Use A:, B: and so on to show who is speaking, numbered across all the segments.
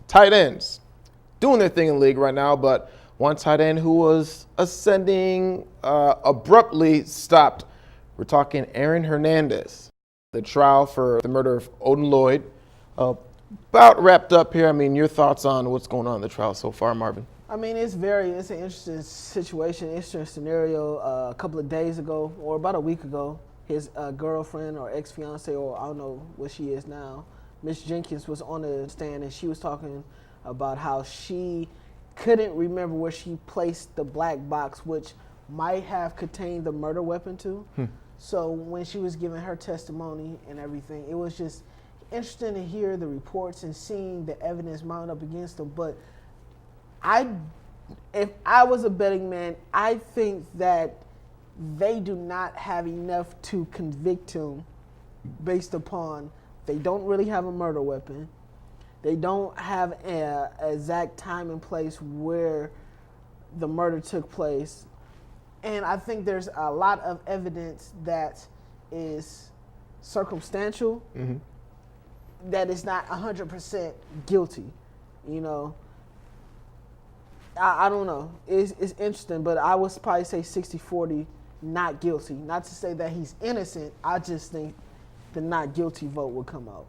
A: tight ends doing their thing in the league right now, but one tight end who was ascending abruptly stopped. We're talking Aaron Hernandez. The trial for the murder of Odin Lloyd about wrapped up here. I mean, your thoughts on what's going on in the trial so far, Marvin?
B: I mean, it's an interesting situation, interesting scenario. A couple of days ago, or about a week ago, his girlfriend or ex-fiance, or I don't know what she is now, Miss Jenkins, was on the stand, and she was talking about how she couldn't remember where she placed the black box, which might have contained the murder weapon too. So when she was giving her testimony and everything, it was just interesting to hear the reports and seeing the evidence mounted up against them. But if I was a betting man, I think that they do not have enough to convict him based upon they don't really have a murder weapon. They don't have an exact time and place where the murder took place. And I think there's a lot of evidence that is circumstantial, that is not 100% guilty. You know, I don't know. It's interesting, but I would probably say 60-40 not guilty. Not to say that he's innocent. I just think the not guilty vote will come out.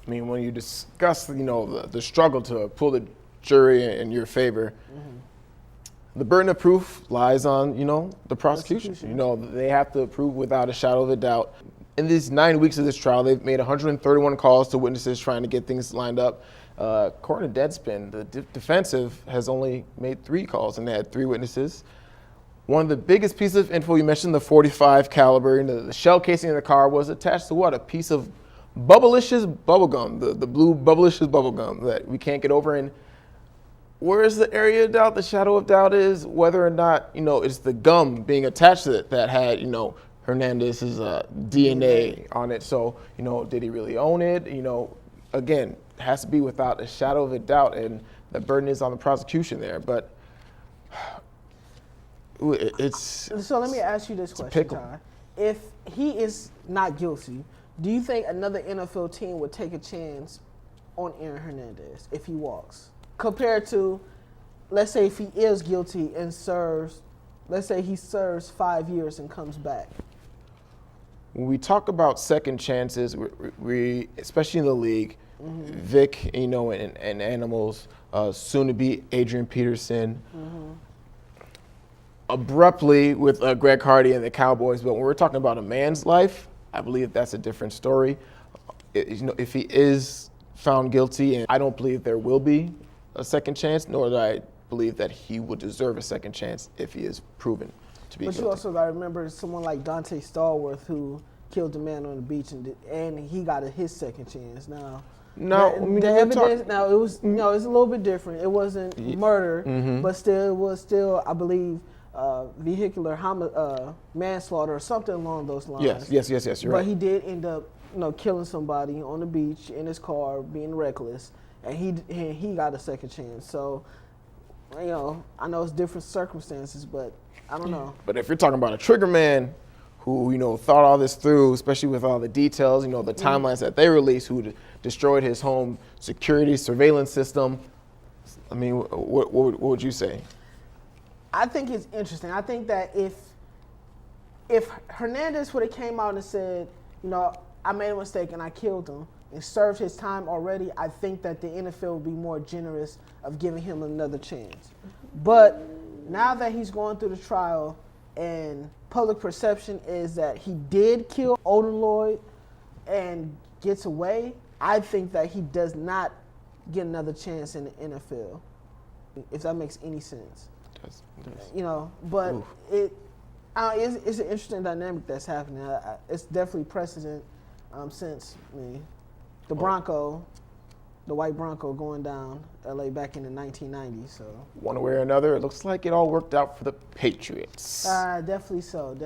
A: I mean, when you discuss, the struggle to pull the jury in your favor, the burden of proof lies on, the prosecution. They have to prove without a shadow of a doubt. In these 9 weeks of this trial, they've made 131 calls to witnesses trying to get things lined up. According to Deadspin, the defensive has only made 3 calls, and they had 3 witnesses. One of the biggest pieces of info you mentioned, the .45 caliber, and the shell casing in the car was attached to what? A piece of Bubblicious bubblegum, the blue Bubblicious bubblegum that we can't get over. And where is the area of doubt, the shadow of doubt is whether or not, it's the gum being attached to it that had, Hernandez's DNA on it. So, did he really own it? Again, it has to be without a shadow of a doubt, and the burden is on the prosecution there. But it's...
B: So let me ask you this question, Ty. If he is not guilty, do you think another NFL team would take a chance on Aaron Hernandez if he walks? Compared to, let's say if he is guilty and let's say he serves 5 years and comes back.
A: When we talk about second chances, we especially in the league, Vic, and Animals, soon to be Adrian Peterson, abruptly with Greg Hardy and the Cowboys. But when we're talking about a man's life, I believe that's a different story. If he is found guilty, and I don't believe there will be a second chance, nor do I believe that he would deserve a second chance if he is proven to be guilty.
B: But you also got to remember someone like Dante Stallworth who killed a man on the beach and he got his second chance. Now, the evidence it was it's a little bit different. It wasn't murder, but it was still I believe vehicular manslaughter or something along those lines.
A: Yes, you're right.
B: But he did end up, killing somebody on the beach in his car, being reckless, and he got a second chance. So, I know it's different circumstances, but I don't know.
A: But if you're talking about a trigger man who, thought all this through, especially with all the details, the timelines that they released, who destroyed his home security surveillance system, I mean, what would you say?
B: I think it's interesting. I think that if Hernandez would have came out and said, I made a mistake and I killed him and served his time already, I think that the NFL would be more generous of giving him another chance. But now that he's going through the trial and public perception is that he did kill Odin Lloyd and gets away, I think that he does not get another chance in the NFL, if that makes any sense. But oof. It's an interesting dynamic that's happening. It's definitely precedent since the white Bronco going down LA back in the 1990s. So
A: one way or another, it looks like it all worked out for the Patriots.
B: Definitely so.